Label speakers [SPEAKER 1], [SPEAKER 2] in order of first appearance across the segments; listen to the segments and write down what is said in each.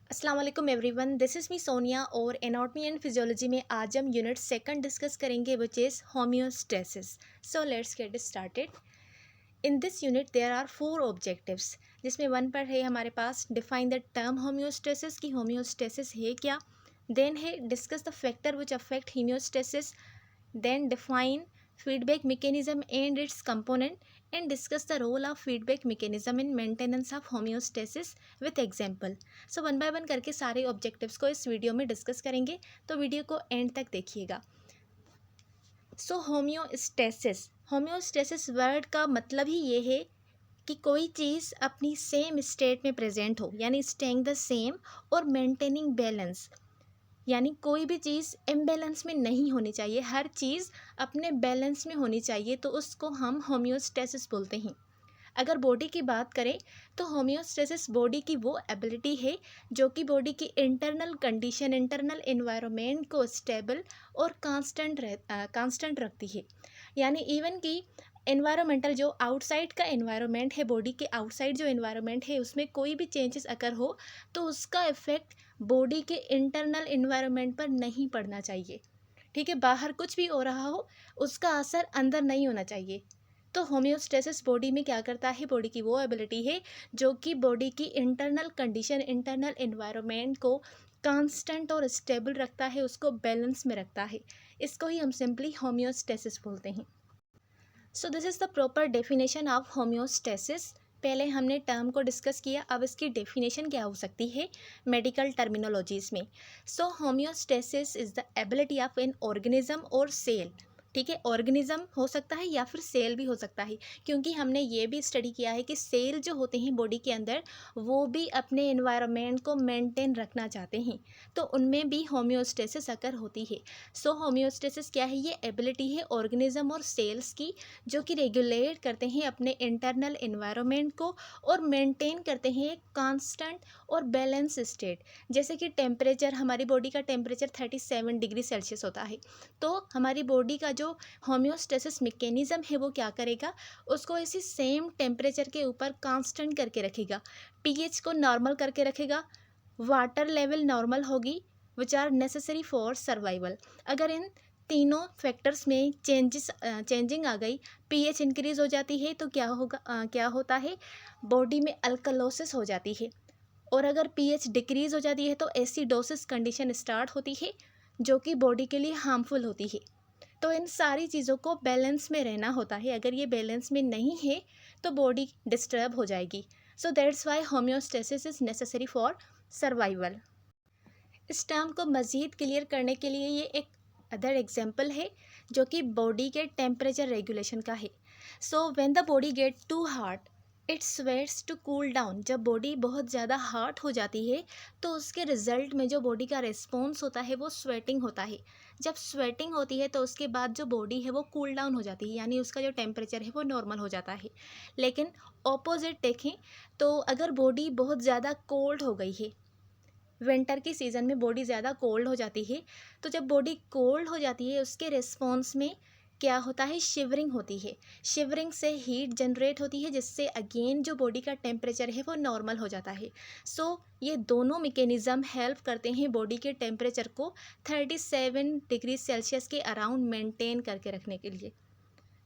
[SPEAKER 1] अस्सलाम वालेकुम everyone, this is me Sonia और एनाटॉमी एंड फिजियोलॉजी में आज हम यूनिट सेकंड डिस्कस करेंगे which is homeostasis. So let's get started. In this unit there are four objectives, जिसमें वन पर है हमारे पास डिफाइन द टर्म होम्योस्टेसिस की होम्योस्टेसिस है क्या। देन है discuss the factor which affect homeostasis. Then define feedback mechanism and its component and discuss the role of feedback mechanism in maintenance of homeostasis with example. So one by one करके सारे objectives को इस video में discuss करेंगे, तो video को and तक देखिएगा। सो होम्योस्टेसिस वर्ड का मतलब ही ये है कि कोई चीज़ अपनी सेम स्टेट में प्रेजेंट हो, यानी स्टेइंग द सेम और मेंटेनिंग बैलेंस, यानी कोई भी चीज़ इम्बैलेंस में नहीं होनी चाहिए, हर चीज़ अपने बैलेंस में होनी चाहिए, तो उसको हम होम्योस्टेसिस बोलते हैं। अगर बॉडी की बात करें तो होम्योस्टेसिस बॉडी की वो एबिलिटी है जो कि बॉडी की इंटरनल कंडीशन, इंटरनल इन्वायरमेंट को स्टेबल और कांस्टेंट रखती है। यानी इवन कि एनवायरमेंटल जो आउटसाइड का एनवायरनमेंट है, बॉडी के आउटसाइड जो एनवायरनमेंट है उसमें कोई भी चेंजेस अगर हो तो उसका इफेक्ट बॉडी के इंटरनल इन्वायरमेंट पर नहीं पड़ना चाहिए। ठीक है, बाहर कुछ भी हो रहा हो उसका असर अंदर नहीं होना चाहिए। तो होम्योस्टेसिस बॉडी में क्या करता है, बॉडी की वो एबिलिटी है जो कि बॉडी की इंटरनल कंडीशन, इंटरनल एनवायरनमेंट को कांस्टेंट और स्टेबल रखता है, उसको बैलेंस में रखता है। इसको ही हम सिंपली होम्योस्टेसिस बोलते हैं। सो this is the proper definition of homeostasis. पहले हमने टर्म को डिस्कस किया, अब इसकी डेफिनेशन क्या हो सकती है मेडिकल टर्मिनोलॉजीज़ में। So homeostasis is the ability of an organism or cell. ठीक है, ऑर्गेनिज्म हो सकता है या फिर सेल भी हो सकता है, क्योंकि हमने ये भी स्टडी किया है कि सेल जो होते हैं बॉडी के अंदर वो भी अपने एनवायरनमेंट को मेंटेन रखना चाहते हैं, तो उनमें भी होम्योस्टेसिस अकर होती है। सो होम्योस्टेसिस क्या है, ये एबिलिटी है ऑर्गेनिज्म और सेल्स की जो कि रेगुलेट करते हैं अपने इंटरनल एनवायरनमेंट को और मेंटेन करते हैं एक कांस्टेंट और बैलेंस स्टेट। जैसे कि टेम्परेचर, हमारी बॉडी का टेम्परेचर 37 डिग्री सेल्सियस होता है, तो हमारी बॉडी का जो होम्योस्टेसिस मैकेनिज्म है वो क्या करेगा, उसको इसी सेम टेम्परेचर के ऊपर कांस्टेंट करके रखेगा, पीएच को नॉर्मल करके रखेगा, वाटर लेवल नॉर्मल होगी, which are necessary for survival. अगर इन तीनों फैक्टर्स में चेंजिंग आ गई, पीएच इंक्रीज हो जाती है तो क्या होगा, क्या होता है, बॉडी में अल्कलोसिस हो जाती है, और अगर पीएच डिक्रीज हो जाती है तो एसिडोसिस कंडीशन स्टार्ट होती है जो कि बॉडी के लिए हार्मफुल होती है। तो इन सारी चीज़ों को बैलेंस में रहना होता है, अगर ये बैलेंस में नहीं है तो बॉडी डिस्टर्ब हो जाएगी। So that's why homeostasis is necessary for survival. इस टर्म को मज़ीद क्लियर करने के लिए ये एक अदर एग्जाम्पल है जो कि बॉडी के टेम्परेचर रेगुलेशन का है। So when the body get too hot it sweats to cool down. जब बॉडी बहुत ज़्यादा हार्ट हो जाती है तो उसके रिजल्ट में जो बॉडी का रिस्पॉन्स होता है वो स्वेटिंग होता है। जब स्वेटिंग होती है तो उसके बाद जो बॉडी है वो कूल डाउन हो जाती है, यानी उसका जो टेम्परेचर है वो नॉर्मल हो जाता है। लेकिन ऑपोजिट देखें तो अगर बॉडी बहुत ज़्यादा कोल्ड हो गई है, विंटर की सीज़न में बॉडी ज़्यादा कोल्ड हो जाती है, तो जब बॉडी कोल्ड हो जाती है उसके रिस्पॉन्स में क्या होता है, शिवरिंग होती है। शिवरिंग से हीट जनरेट होती है जिससे अगेन जो बॉडी का टेम्परेचर है वो नॉर्मल हो जाता है। सो ये दोनों मैकेनिज़्म हेल्प करते हैं बॉडी के टेम्परेचर को 37 डिग्री सेल्सियस के अराउंड मेंटेन करके रखने के लिए।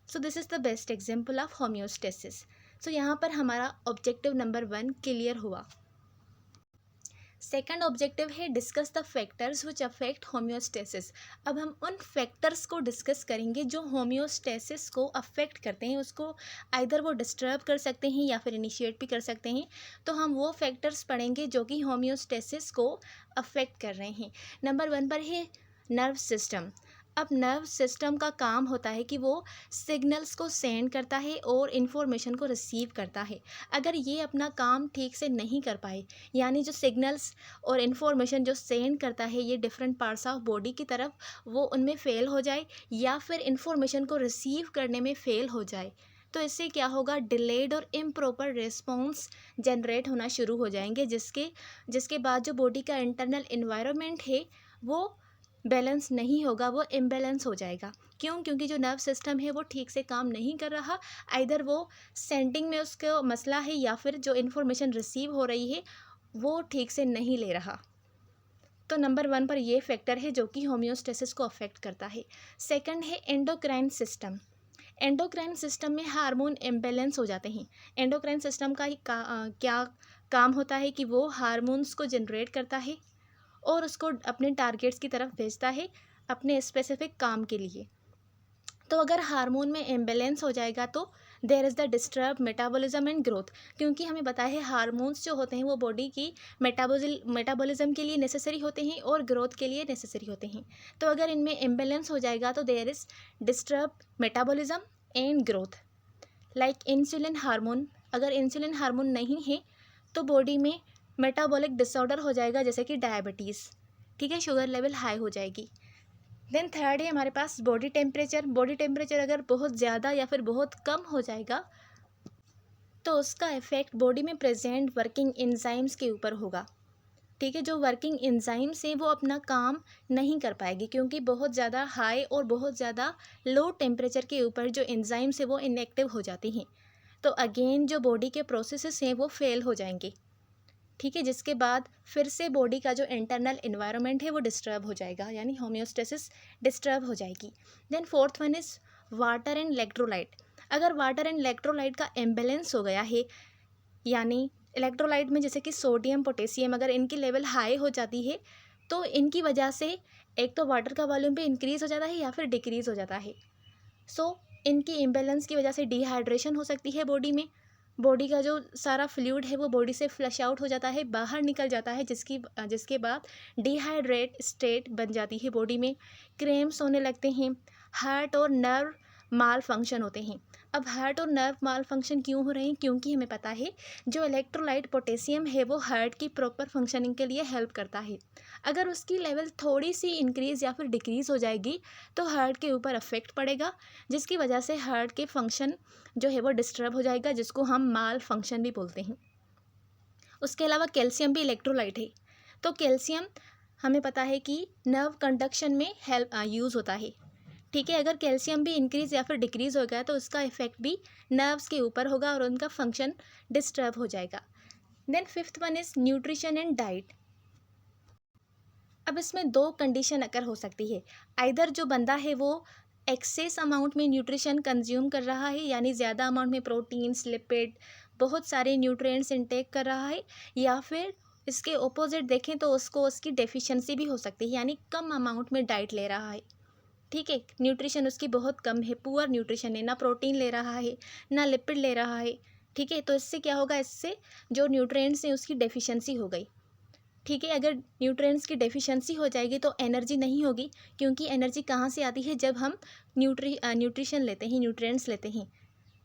[SPEAKER 1] So this is the best example of homeostasis. सो यहाँ पर हमारा ऑब्जेक्टिव नंबर 1 क्लियर हुआ। सेकंड ऑब्जेक्टिव है discuss the factors which affect homeostasis. अब हम उन फैक्टर्स को डिस्कस करेंगे जो होम्योस्टेसिस को अफेक्ट करते हैं, उसको आइदर वो डिस्टर्ब कर सकते हैं या फिर इनिशिएट भी कर सकते हैं। तो हम वो फैक्टर्स पढ़ेंगे जो कि होम्योस्टेसिस को अफेक्ट कर रहे हैं। नंबर 1 पर है नर्व सिस्टम। अब नर्व सिस्टम का काम होता है कि वो सिग्नल्स को सेंड करता है और इन्फॉर्मेशन को रिसीव करता है। अगर ये अपना काम ठीक से नहीं कर पाए, यानी जो सिग्नल्स और इन्फॉर्मेशन जो सेंड करता है ये डिफरेंट पार्ट्स ऑफ बॉडी की तरफ, वो उनमें फ़ेल हो जाए या फिर इन्फॉर्मेशन को रिसीव करने में फ़ेल हो जाए, तो इससे क्या होगा, डिलेड और इम्प्रॉपर रिस्पॉन्स जनरेट होना शुरू हो जाएंगे, जिसके जिसके बाद जो बॉडी का इंटरनल इन्वायरमेंट है वो बैलेंस नहीं होगा, वो इम्बैलेंस हो जाएगा। क्यों? क्योंकि जो नर्व सिस्टम है वो ठीक से काम नहीं कर रहा, आइदर वो सेंडिंग में उसका मसला है या फिर जो इन्फॉर्मेशन रिसीव हो रही है वो ठीक से नहीं ले रहा। तो नंबर 1 पर ये फैक्टर है जो कि होम्योस्टेसिस को अफेक्ट करता है। सेकंड है एंडोक्राइन सिस्टम। एंडोक्राइन सिस्टम में हार्मोन इम्बैलेंस हो जाते हैं। एंडोक्राइन सिस्टम का क्या काम होता है कि वो हार्मोन्स को जनरेट करता है और उसको अपने टारगेट्स की तरफ भेजता है अपने स्पेसिफिक काम के लिए। तो अगर हार्मोन में इम्बैलेंस हो जाएगा तो there is the disturb metabolism and growth, क्योंकि हमें पता है हार्मोन्स जो होते हैं वो बॉडी की मेटाबॉलिज्म के लिए नेसेसरी होते हैं और ग्रोथ के लिए नेसेसरी होते हैं। तो अगर इनमें इम्बैलेंस हो जाएगा तो there is disturb metabolism and growth. Like insulin hormone, अगर इंसुलिन हार्मोन नहीं है तो बॉडी में मेटाबॉलिक डिसऑर्डर हो जाएगा, जैसे कि डायबिटीज़, ठीक है, शुगर लेवल हाई हो जाएगी। देन थर्ड है हमारे पास बॉडी टेम्परेचर। बॉडी टेम्परेचर अगर बहुत ज़्यादा या फिर बहुत कम हो जाएगा तो उसका इफेक्ट बॉडी में प्रेजेंट वर्किंग एंजाइम्स के ऊपर होगा, ठीक है। जो वर्किंग एंजाइम्स हैं वो अपना काम नहीं कर पाएगी, क्योंकि बहुत ज़्यादा हाई और बहुत ज़्यादा लो टेम्परेचर के ऊपर जो एंजाइम्स है वो इनएक्टिव हो जाती हैं। तो अगेन जो बॉडी के प्रोसेसेस हैं वो फेल हो जाएंगे, ठीक है, जिसके बाद फिर से बॉडी का जो इंटरनल इन्वायरमेंट है वो डिस्टर्ब हो जाएगा, यानी होम्योस्टेसिस डिस्टर्ब हो जाएगी। Then fourth one is water and electrolyte. अगर वाटर एंड इलेक्ट्रोलाइट का इम्बेलेंस हो गया है, यानी इलेक्ट्रोलाइट में जैसे कि सोडियम पोटेशियम अगर इनकी लेवल हाई हो जाती है तो इनकी वजह से एक तो वाटर का वॉल्यूम भी इंक्रीज़ हो जाता है या फिर डिक्रीज़ हो जाता है। सो इनकी इम्बेलेंस की वजह से डिहाइड्रेशन हो सकती है बॉडी में। बॉडी का जो सारा फ्लूइड है वो बॉडी से फ्लश आउट हो जाता है, बाहर निकल जाता है, जिसके बाद डिहाइड्रेट स्टेट बन जाती है बॉडी में। क्रैम्प्स होने लगते हैं, हार्ट और नर्व माल फंक्शन होते हैं। अब हार्ट और नर्व माल फंक्शन क्यों हो रहे हैं? क्योंकि हमें पता है जो इलेक्ट्रोलाइट पोटेशियम है वो हार्ट की प्रॉपर फंक्शनिंग के लिए हेल्प करता है। अगर उसकी लेवल थोड़ी सी इंक्रीज़ या फिर डिक्रीज़ हो जाएगी तो हार्ट के ऊपर अफेक्ट पड़ेगा, जिसकी वजह से हार्ट के फंक्शन जो है वो डिस्टर्ब हो जाएगा, जिसको हम माल फंक्शन भी बोलते हैं। उसके अलावा कैल्शियम भी इलेक्ट्रोलाइट है। तो कैल्शियम हमें पता है कि नर्व कंडक्शन में हेल्प यूज़ होता है, ठीक है। अगर कैल्शियम भी इंक्रीज़ या फिर डिक्रीज़ हो गया तो उसका इफेक्ट भी नर्व्स के ऊपर होगा और उनका फंक्शन डिस्टर्ब हो जाएगा। Then fifth one is nutrition and diet. अब इसमें दो कंडीशन अगर हो सकती है, आइदर जो बंदा है वो एक्सेस अमाउंट में न्यूट्रिशन कंज्यूम कर रहा है, यानी ज़्यादा अमाउंट में प्रोटीन्स, लिपिड, बहुत सारे न्यूट्रिएंट्स इनटेक कर रहा है, या फिर इसके ऑपोजिट देखें तो उसको उसकी डेफिशिएंसी भी हो सकती है, यानी कम अमाउंट में डाइट ले रहा है, ठीक है, न्यूट्रिशन उसकी बहुत कम है, पुअर न्यूट्रिशन है, ना प्रोटीन ले रहा है ना लिपिड ले रहा है, ठीक है। तो इससे क्या होगा, इससे जो न्यूट्रिएंट्स हैं उसकी डेफिशिएंसी हो गई, ठीक है। अगर न्यूट्रिएंट्स की डेफिशिएंसी हो जाएगी तो एनर्जी नहीं होगी, क्योंकि एनर्जी कहाँ से आती है, जब हम न्यूट्रिशन लेते हैं, न्यूट्रिएंट्स लेते हैं,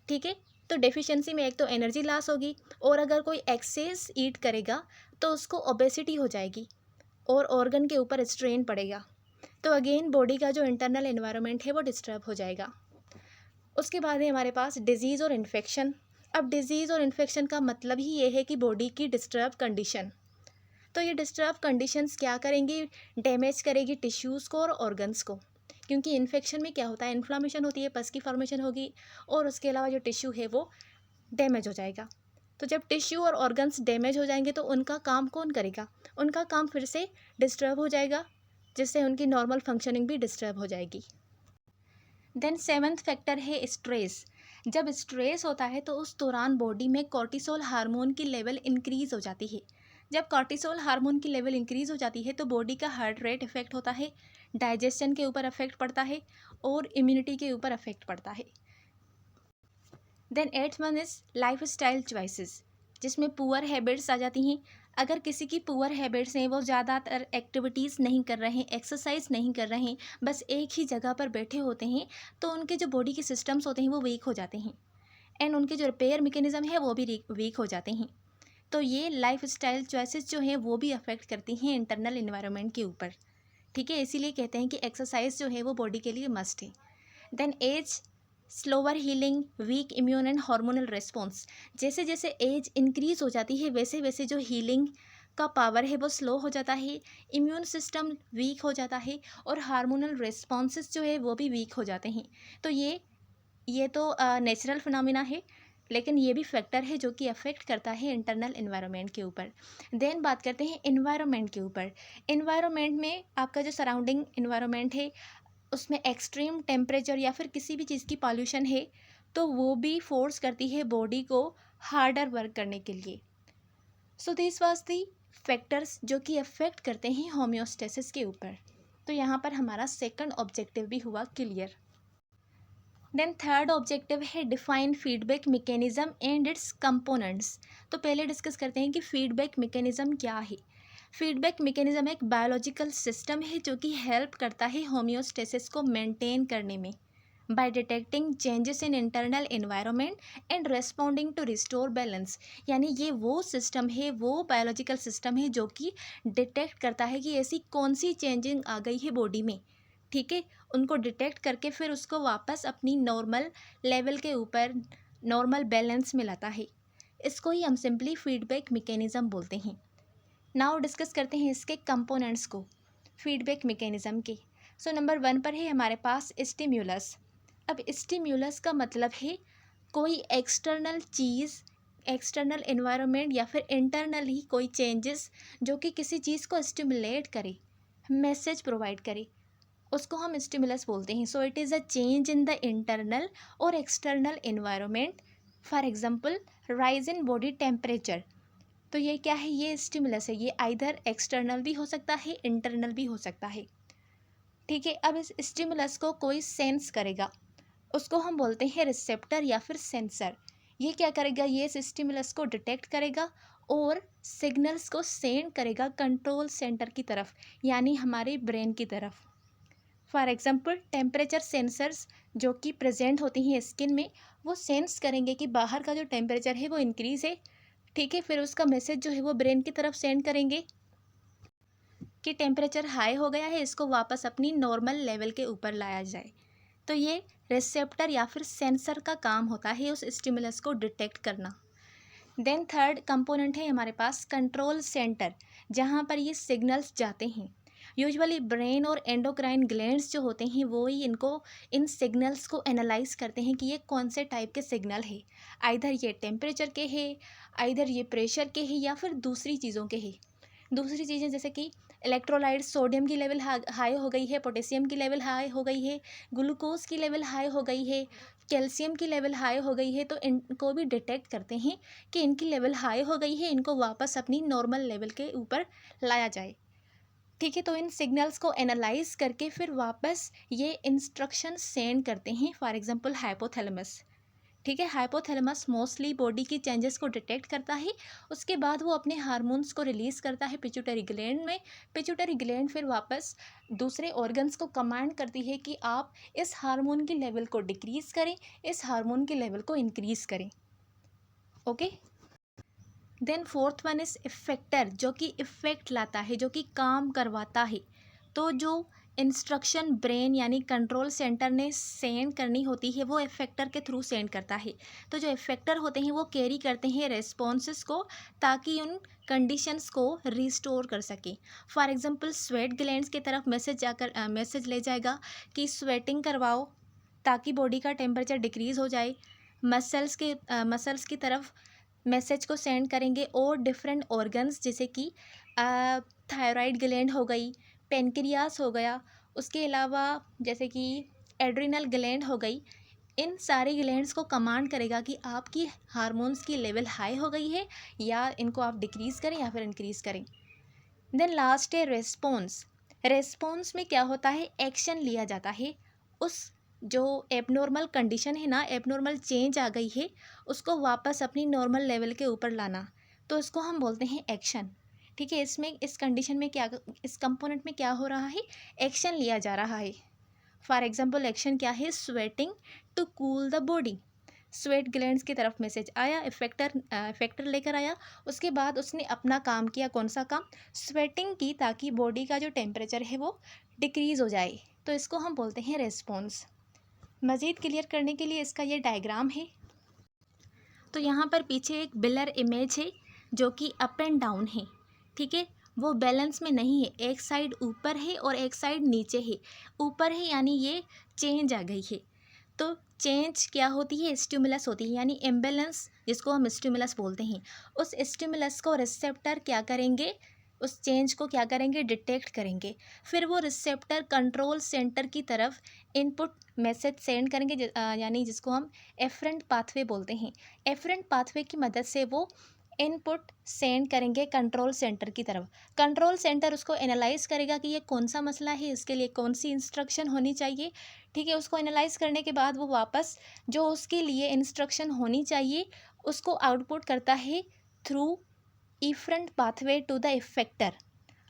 [SPEAKER 1] ठीक है। तो डेफिशिएंसी में एक तो एनर्जी लॉस होगी, और अगर कोई एक्सेस ईट करेगा तो उसको ओबेसिटी हो जाएगी और ऑर्गन के ऊपर स्ट्रेन पड़ेगा। तो अगेन बॉडी का जो इंटरनल एनवायरनमेंट है वो डिस्टर्ब हो जाएगा। उसके बाद है हमारे पास डिजीज़ और इन्फेक्शन। अब डिजीज़ और इन्फेक्शन का मतलब ही ये है कि बॉडी की डिस्टर्ब कंडीशन। तो ये डिस्टर्ब कंडीशंस क्या करेंगी, डैमेज करेगी टिश्यूज़ को और ऑर्गन्स को, क्योंकि इन्फेक्शन में क्या होता है, इन्फ्लामेशन होती है, पस की फॉर्मेशन होगी और उसके अलावा जो टिश्यू है वो डैमेज हो जाएगा। तो जब टिश्यू और ऑर्गन्स डैमेज हो जाएंगे तो उनका काम कौन करेगा, उनका काम फिर से डिस्टर्ब हो जाएगा, जिससे उनकी नॉर्मल फंक्शनिंग भी डिस्टर्ब हो जाएगी। देन सेवन्थ फैक्टर है स्ट्रेस। जब स्ट्रेस होता है तो उस दौरान बॉडी में कॉर्टिसोल हार्मोन की लेवल इंक्रीज़ हो जाती है। जब कॉर्टिसोल हार्मोन की लेवल इंक्रीज़ हो जाती है तो बॉडी का हार्ट रेट इफेक्ट होता है, डाइजेशन के ऊपर अफेक्ट पड़ता है और इम्यूनिटी के ऊपर अफेक्ट पड़ता है। Then eighth one is life style choices, जिसमें पुअर हैबिट्स आ जाती हैं। अगर किसी की पुअर हैबिट्स हैं, वो ज़्यादातर एक्टिविटीज़ नहीं कर रहे हैं, एक्सरसाइज नहीं कर रहे हैं, बस एक ही जगह पर बैठे होते हैं, तो उनके जो बॉडी के सिस्टम्स होते हैं वो वीक हो जाते हैं एंड उनके जो रिपेयर मैकेनिज्म है वो भी वीक हो जाते हैं। तो ये लाइफ स्टाइल चॉइसेस जो हैं वो भी अफेक्ट करती हैं इंटरनल इन्वायरमेंट के ऊपर, ठीक है। इसीलिए कहते हैं कि एक्सरसाइज जो है वो बॉडी के लिए मस्ट है। Then age, slower healing, weak immune and hormonal response. जैसे जैसे एज इंक्रीज़ हो जाती है वैसे वैसे जो हीलिंग का पावर है वो स्लो हो जाता है, इम्यून सिस्टम वीक हो जाता है और हार्मोनल रिस्पॉन्सेस जो है वो भी वीक हो जाते हैं। तो ये तो नेचुरल फिनोमिना है, लेकिन ये भी फैक्टर है जो कि अफेक्ट करता है इंटरनल एनवायरनमेंट के ऊपर। देन बात करते हैं एनवायरनमेंट के ऊपर। एनवायरनमेंट में आपका जो सराउंडिंग एनवायरनमेंट है उसमें एक्सट्रीम टेम्परेचर या फिर किसी भी चीज़ की पॉल्यूशन है तो वो भी फोर्स करती है बॉडी को हार्डर वर्क करने के लिए। So this was the factors जो कि अफेक्ट करते हैं होम्योस्टेसिस के ऊपर। तो यहाँ पर हमारा सेकंड ऑब्जेक्टिव भी हुआ क्लियर। देन थर्ड ऑब्जेक्टिव है define feedback mechanism and it's components. तो पहले डिस्कस करते हैं कि फीडबैक मैकेनिज्म क्या है। फीडबैक मैकेनिज्म एक बायोलॉजिकल सिस्टम है जो कि हेल्प करता है होम्योस्टेसिस को मेंटेन करने में by detecting changes in internal environment and responding to restore balance. यानी ये वो सिस्टम है, वो बायोलॉजिकल सिस्टम है जो कि डिटेक्ट करता है कि ऐसी कौन सी चेंजिंग आ गई है बॉडी में, ठीक है, उनको डिटेक्ट करके फिर उसको वापस अपनी नॉर्मल लेवल के ऊपर नॉर्मल बैलेंस में लाता है। इसको ही हम सिंपली फीडबैक मैकेनिज्म बोलते हैं। नाउ डिस्कस करते हैं इसके कंपोनेंट्स को फीडबैक मैकेनिज्म के। सो नंबर 1 पर है हमारे पास स्टिम्युलस। अब स्टिम्युलस का मतलब है कोई एक्सटर्नल चीज़, एक्सटर्नल एनवायरनमेंट या फिर इंटरनल ही कोई चेंजेस जो कि किसी चीज़ को स्टिमुलेट करे, मैसेज प्रोवाइड करे, उसको हम स्टिमुलस बोलते हैं। So it is a change in the internal or external environment. For example rise in body temperature. तो ये क्या है, ये स्टिमुलस है, ये आइदर एक्सटर्नल भी हो सकता है, इंटरनल भी हो सकता है, ठीक है। अब इस स्टिमुलस को कोई सेंस करेगा, उसको हम बोलते हैं रिसेप्टर या फिर सेंसर। ये क्या करेगा, ये इस स्टिमुलस को डिटेक्ट करेगा और सिग्नल्स को सेंड करेगा कंट्रोल सेंटर की तरफ, यानी हमारे ब्रेन की तरफ। फॉर एग्जाम्पल टेम्परेचर सेंसर्स जो कि प्रेजेंट होती हैं स्किन में, वो सेंस करेंगे कि बाहर का जो टेम्परेचर है वो इंक्रीज़ है, ठीक है। फिर उसका मैसेज जो है वो ब्रेन की तरफ सेंड करेंगे कि टेम्परेचर हाई हो गया है, इसको वापस अपनी नॉर्मल लेवल के ऊपर लाया जाए। तो ये रिसेप्टर या फिर सेंसर का काम होता है उस स्टिमुलस को डिटेक्ट करना। देन थर्ड कंपोनेंट है हमारे पास कंट्रोल सेंटर, जहाँ पर ये सिग्नल्स जाते हैं। यूजुअली ब्रेन और एंडोक्राइन ग्लैंड्स जो होते हैं वो ही इन सिग्नल्स को एनालाइज करते हैं कि ये कौन से टाइप के सिग्नल है, आइधर ये टेम्परेचर के है, आइधर ये प्रेशर के है, या फिर दूसरी चीज़ों के है। दूसरी चीज़ें जैसे कि इलेक्ट्रोलाइट, सोडियम की लेवल हाई हो गई है, पोटेशियम की लेवल हाई हो गई है, ग्लूकोज की लेवल हाई हो गई है, कैल्शियम की लेवल हाई हो गई है, तो इनको भी डिटेक्ट करते हैं कि इनकी लेवल हाई हो गई है, इनको वापस अपनी नॉर्मल लेवल के ऊपर लाया जाए, ठीक है। तो इन सिग्नल्स को एनालाइज करके फिर वापस ये इंस्ट्रक्शन सेंड करते हैं। फॉर एग्जांपल हाइपोथैलेमस, ठीक है। हाइपोथैलेमस मोस्टली बॉडी की चेंजेस को डिटेक्ट करता है, उसके बाद वो अपने हार्मोन्स को रिलीज़ करता है पिट्यूटरी ग्लैंड में। पिट्यूटरी ग्लैंड फिर वापस दूसरे ऑर्गन्स को कमांड करती है कि आप इस हार्मोन की लेवल को डिक्रीज़ करें, इस हार्मोन की लेवल को इंक्रीज़ करें, okay. Then fourth one is effector, जो कि इफ़ेक्ट लाता है, जो कि काम करवाता है। तो जो इंस्ट्रक्शन ब्रेन यानी कंट्रोल सेंटर ने सेंड करनी होती है वो इफेक्टर के थ्रू सेंड करता है। तो जो इफेक्टर होते हैं वो कैरी करते हैं रेस्पॉन्सेस को, ताकि उन कंडीशंस को रिस्टोर कर सकें। फॉर एग्जांपल स्वेट ग्लैंड्स की तरफ मैसेज ले जाएगा कि स्वेटिंग करवाओ ताकि बॉडी का टेम्परेचर डिक्रीज़ हो जाए। मसल्स की तरफ मैसेज को सेंड करेंगे, और डिफरेंट ऑर्गन्स जैसे कि थायराइड ग्लैंड हो गई, पेनक्रियास हो गया, उसके अलावा जैसे कि एड्रिनल ग्लैंड हो गई, इन सारे ग्लैंड्स को कमांड करेगा कि आपकी हार्मोन्स की लेवल हाई हो गई है, या इनको आप डिक्रीज़ करें या फिर इंक्रीज़ करें। देन लास्ट है रेस्पॉन्स। रेस्पॉन्स में क्या होता है, एक्शन लिया जाता है। उस जो एबनॉर्मल कंडीशन है ना, एबनॉर्मल चेंज आ गई है, उसको वापस अपनी नॉर्मल लेवल के ऊपर लाना, तो इसको हम बोलते हैं एक्शन, ठीक है। इसमें इस कंडीशन में क्या, इस कंपोनेंट में क्या हो रहा है, एक्शन लिया जा रहा है। फॉर एग्जांपल एक्शन क्या है, sweating to cool the body. Sweat glands की तरफ मैसेज आया, इफेक्टर लेकर आया, उसके बाद उसने अपना काम किया, कौन सा काम, स्वेटिंग की, ताकि बॉडी का जो टेम्परेचर है वो डिक्रीज़ हो जाए, तो इसको हम बोलते हैं रेस्पॉन्स। मज़ीद क्लियर करने के लिए इसका ये डायग्राम है। तो यहाँ पर पीछे एक बिलर इमेज है जो कि अप एंड डाउन है, ठीक है। वो बैलेंस में नहीं है, एक साइड ऊपर है और एक साइड नीचे है। ऊपर है यानी ये चेंज आ गई है, तो चेंज क्या होती है, स्टिमुलस होती है, यानी इम्बैलेंस जिसको हम स्टिमुलस बोलते हैं, उस स्टिमुलस को रिसेप्टर क्या करेंगे, उस चेंज को क्या करेंगे, डिटेक्ट करेंगे। फिर वो रिसेप्टर कंट्रोल सेंटर की तरफ इनपुट मैसेज सेंड करेंगे, यानी जिसको हम एफरेंट पाथवे बोलते हैं। एफरेंट पाथवे की मदद से वो इनपुट सेंड करेंगे कंट्रोल सेंटर की तरफ। कंट्रोल सेंटर उसको एनालाइज करेगा कि ये कौन सा मसला है, इसके लिए कौन सी इंस्ट्रक्शन होनी चाहिए, ठीक है। उसको एनालाइज करने के बाद वो वापस जो उसके लिए इंस्ट्रक्शन होनी चाहिए उसको आउटपुट करता है through efferent pathway to the effector.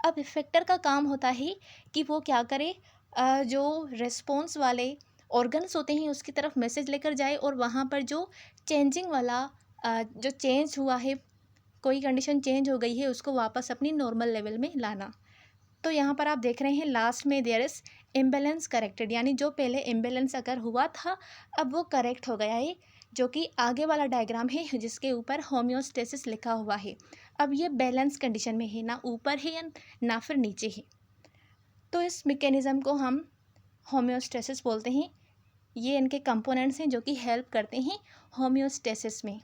[SPEAKER 1] अब इफेक्टर का काम होता है कि वो क्या करे, जो रिस्पॉन्स वाले ऑर्गन्स होते हैं उसकी तरफ मैसेज लेकर जाए और वहाँ पर जो चेंजिंग वाला जो चेंज हुआ है, कोई कंडीशन चेंज हो गई है, उसको वापस अपनी नॉर्मल लेवल में लाना। तो यहाँ पर आप देख रहे हैं लास्ट में देयर इज इम्बैलेंस करेक्टेड, यानी जो पहले इम्बैलेंस अगर हुआ था अब वो करेक्ट हो गया है, जो कि आगे वाला डायग्राम है जिसके ऊपर होम्योस्टेसिस लिखा हुआ है। अब ये बैलेंस कंडीशन में है, ना ऊपर है या ना फिर नीचे है। तो इस मैकेनिज़्म को हम होम्योस्टेसिस बोलते हैं। ये इनके कंपोनेंट्स हैं जो कि हेल्प करते हैं होम्योस्टेसिस में।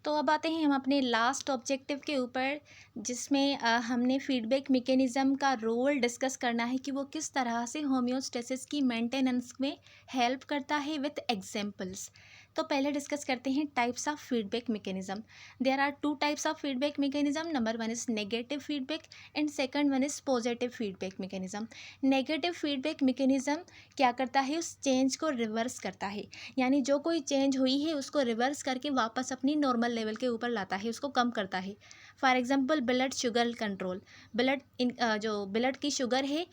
[SPEAKER 1] तो अब आते हैं हम अपने लास्ट ऑब्जेक्टिव के ऊपर, जिसमें हमने फीडबैक मैकेनिज़्म का रोल डिस्कस करना है कि वो किस तरह से होम्योस्टेसिस की मेंटेनेंस में हेल्प करता है विथ एग्जांपल्स। तो पहले डिस्कस करते हैं types of feedback mechanism. There are two types of feedback mechanism. Number one is negative feedback and second one is positive feedback mechanism. Negative feedback mechanism क्या करता है, उस चेंज को रिवर्स करता है, यानी जो कोई चेंज हुई है उसको रिवर्स करके वापस अपनी नॉर्मल लेवल के ऊपर लाता है, उसको कम करता है। For example blood sugar control. जो ब्लड की शुगर है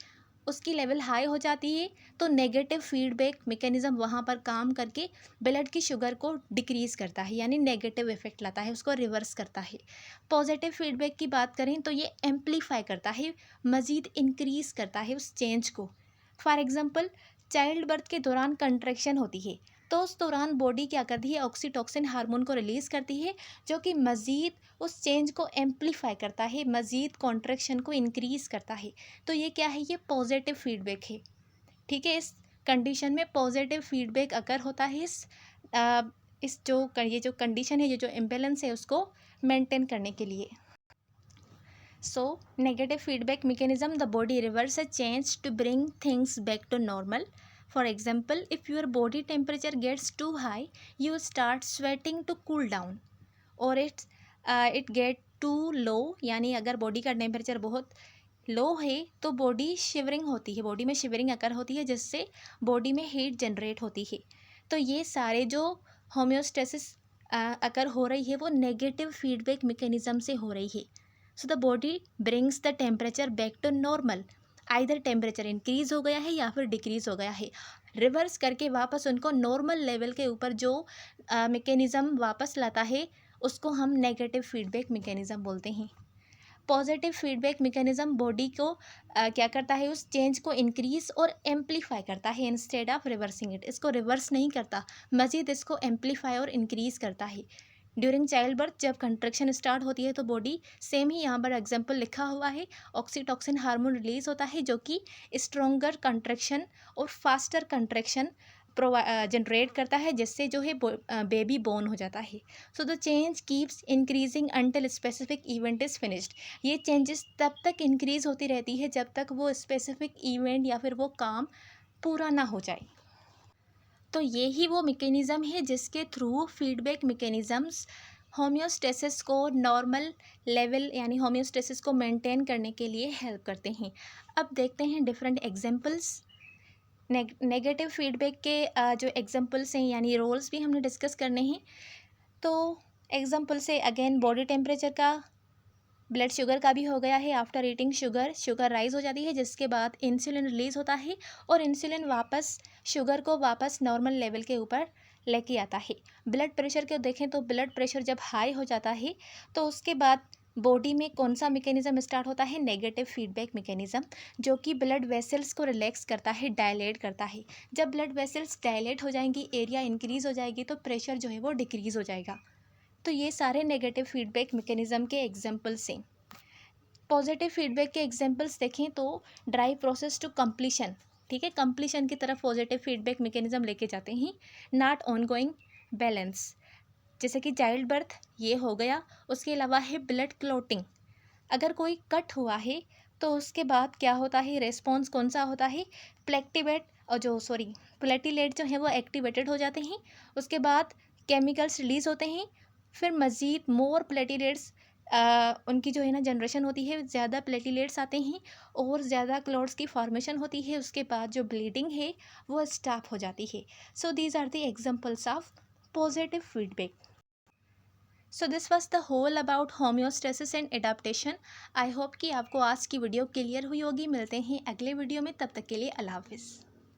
[SPEAKER 1] उसकी लेवल हाई हो जाती है तो नेगेटिव फीडबैक मैकेनिज़्म वहाँ पर काम करके ब्लड की शुगर को डिक्रीज़ करता है, यानी नेगेटिव इफेक्ट लाता है, उसको रिवर्स करता है। पॉजिटिव फीडबैक की बात करें तो ये एम्पलीफाई करता है, मज़ीद इंक्रीज़ करता है उस चेंज को। फॉर एग्जांपल चाइल्ड बर्थ के दौरान कंट्रैक्शन होती है तो उस दौरान बॉडी क्या करती है, ऑक्सीटोसिन हार्मोन को रिलीज़ करती है, जो कि मज़ीद उस चेंज को एम्पलीफाई करता है, मज़ीद कॉन्ट्रैक्शन को इंक्रीज़ करता है। तो ये क्या है, ये पॉजिटिव फीडबैक है, ठीक है। इस कंडीशन में पॉजिटिव फीडबैक अगर होता है इस जो ये जो कंडीशन है, ये जो इम्बैलेंस है उसको मेंटेन करने के लिए। So, negative feedback mechanism, the body reverse a change to bring things back to normal. For example, if your body temperature gets too high, you start sweating to cool down, or it get too low, यानी अगर body का temperature बहुत लो है तो body shivering होती है, body में shivering अकर होती है जिससे बॉडी में हीट जनरेट होती है। तो ये सारे जो होम्योस्टेसिस अकर हो रही है वो नेगेटिव फीडबैक मैकेनिज़्म से हो रही है। So the body brings the temperature back to normal, either temperature increase हो गया है या फिर डिक्रीज़ हो गया है, रिवर्स करके वापस उनको नॉर्मल लेवल के ऊपर जो मैकेनिज़्म वापस लाता है उसको हम नेगेटिव फीडबैक मैकेनिज़्म बोलते हैं। पॉजिटिव फीडबैक मैकेनिज़्म बॉडी को क्या करता है, उस चेंज को इंक्रीज़ और एम्पलीफाई करता है इंस्टेड ऑफ रिवर्सिंग इट। इसको रिवर्स नहीं करता, मज़ीद इसको एम्पलीफाई और इंक्रीज़ करता है। ड्यूरिंग चाइल्ड बर्थ जब कंट्रैक्शन स्टार्ट होती है तो बॉडी सेम ही यहाँ पर एग्जांपल लिखा हुआ है, ऑक्सीटोसिन हार्मोन रिलीज़ होता है जो कि स्ट्रॉन्गर कंट्रैक्शन और फास्टर कंट्रैक्शन जनरेट करता है, जिससे जो है बेबी बोर्न हो जाता है। So the change keeps increasing until specific event is finished. ये चेंजेस तब तक इंक्रीज़ होती रहती है जब तक वो स्पेसिफिक इवेंट या फिर वो काम पूरा ना हो जाए। तो ये ही वो मैकेनिज़्म है जिसके थ्रू फीडबैक मैकेनिज़म्स होम्योस्टेसिस को नॉर्मल लेवल यानी होम्योस्टेसिस को मेंटेन करने के लिए हेल्प करते हैं। अब देखते हैं डिफरेंट एग्जांपल्स। नेगेटिव फीडबैक के जो एग्जांपल्स हैं यानी रोल्स भी हमने डिस्कस करने हैं। तो एग्जांपल से अगेन बॉडी टेम्परेचर का, ब्लड शुगर का भी हो गया है। आफ्टर ईटिंग शुगर राइज हो जाती है जिसके बाद इंसुलिन रिलीज़ होता है और इंसुलिन वापस शुगर को वापस नॉर्मल लेवल के ऊपर लेके आता है। ब्लड प्रेशर को देखें तो ब्लड प्रेशर जब हाई हो जाता है तो उसके बाद बॉडी में कौन सा मैकेनिज़्म स्टार्ट होता है, नेगेटिव फीडबैक मैकेनिज़्म, जो कि ब्लड वेसल्स को रिलैक्स करता है, डायलेट करता है। जब ब्लड वेसल्स डायलेट हो जाएंगी, एरिया इंक्रीज़ हो जाएगी तो प्रेशर जो है वो डिक्रीज़ हो जाएगा। तो ये सारे नेगेटिव फीडबैक मैकेनिज़्म के एग्जांपल्स हैं। पॉजिटिव फीडबैक के एग्जांपल्स देखें तो ड्राइव प्रोसेस टू कंप्लीशन, ठीक है, कंप्लीशन की तरफ पॉजिटिव फीडबैक मैकेनिज्म लेके जाते हैं। नॉट ऑनगोइंग बैलेंस, जैसे कि चाइल्ड बर्थ ये हो गया। उसके अलावा है ब्लड क्लॉटिंग, अगर कोई कट हुआ है तो उसके बाद क्या होता है, रेस्पॉन्स कौन सा होता है, प्लेक्टिवेट और प्लेटिलेट जो है वो एक्टिवेटेड हो जाते हैं। उसके बाद केमिकल्स रिलीज होते हैं, फिर मज़ीद मोर प्लेटिलेट्स उनकी जो है ना जनरेशन होती है, ज़्यादा प्लेटिलेट्स आते हैं और ज़्यादा क्लॉट्स की फॉर्मेशन होती है। उसके बाद जो ब्लीडिंग है वो स्टॉप हो जाती है। So these are the examples of positive feedback. So this was the whole about homeostasis and adaptation. I hope कि आपको आज की वीडियो क्लियर हुई होगी। मिलते हैं अगले वीडियो में, तब तक के लिए अल्लाह हाफिज़।